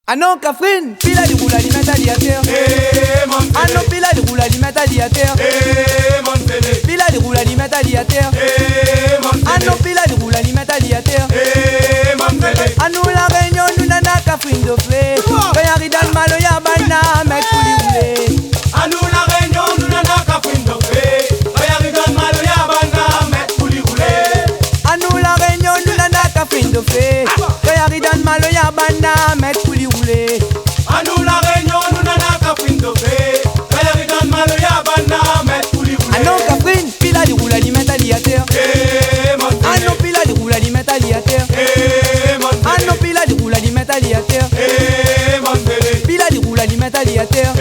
Ah non, Catherine, pila di roule alimentaire. Ah non, pila di roule alimentaire. Pila di roule alimentaire. Ah non, pila di roule alimentaire. Ah nous la réunion, nous nana Catherine de Flé. Quand y'a dans malo y'a baina, mec pour les rouler. Ah nous la réunion, nous nana Catherine de Flé. Quand y'a dans malo y'a baina, mec pour les rouler. Ah nous la réunion, nous nana Catherine de Flé. Quand y'a dans malo y'a baina, mec pour les rouler. Ah nous la réunion, nous nana Catherine de Flé. Quand y'a dans malo y'a baina, mec pour les rouler. Ah non, Catherine, pila di roule alimentaire. Ah non, pila di roule alimentaire. Ah non, pila di roule alimentaire. Pila di roule alimentaire.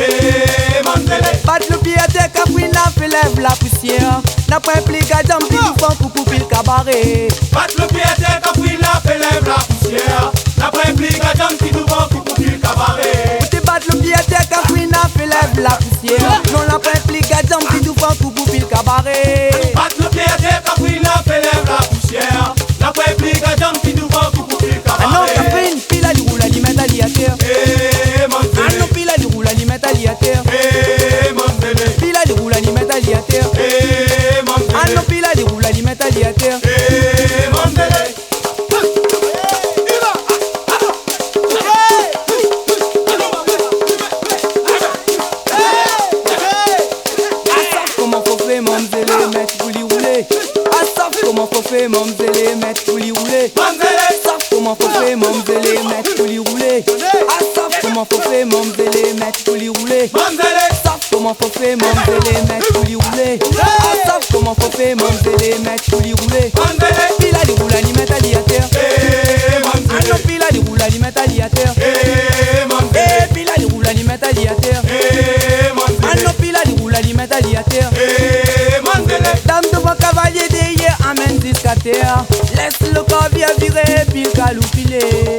Bat le pied à terre, Catherine la fait lève la poussière. N'a pas impliqué à jambes, puis nous font coucou, puis le cabaret. Bat le pied à terre, Catherine la fait lève la poussière. N'a pas impliqué à jambes, puis nous font coucou, puis le cabaret. Ou te bat le pied à terre, Catherine la fait lève la poussière. Non, n'a pas impliqué à jambes, puis nous font coucou, puis le cabaret. Bat le pied à terre, Catherine la fait lève la poussière. N'a pas impliqué à jambes, puis nous font coucou, puis le Ah non, cabaret. Catherine, pila di roule alimentaire. Ah non, pila di roule alimentaire. Pila di roule alimentaire. Ah non, pila di roule alimentaire. Comment faut faire, mon zélé, mettre pour l'y rouler. Ah, savent comment faut faire, mon zélé, mettre pour l'y rouler. Savent comment faut faire, mon zélé, mettre pour l'y rouler. Ah, savent comment faut faire, mon zélé, mettre pour l'y rouler. Savent comment faut faire, mon zélé, mettre pour l'y rouler. Ah, savent comment faut faire, mon zélé, mettre pour l'y rouler. Pila di roule alimentaire. Ah non, pila di roule alimentaire. Eh, pila di roule alimentaire. Ah non, pila di roule alimentaire. Dame devant cavalier derrière, amène jusqu'à terre. Laisse le corps bien virer, puis le calou filer.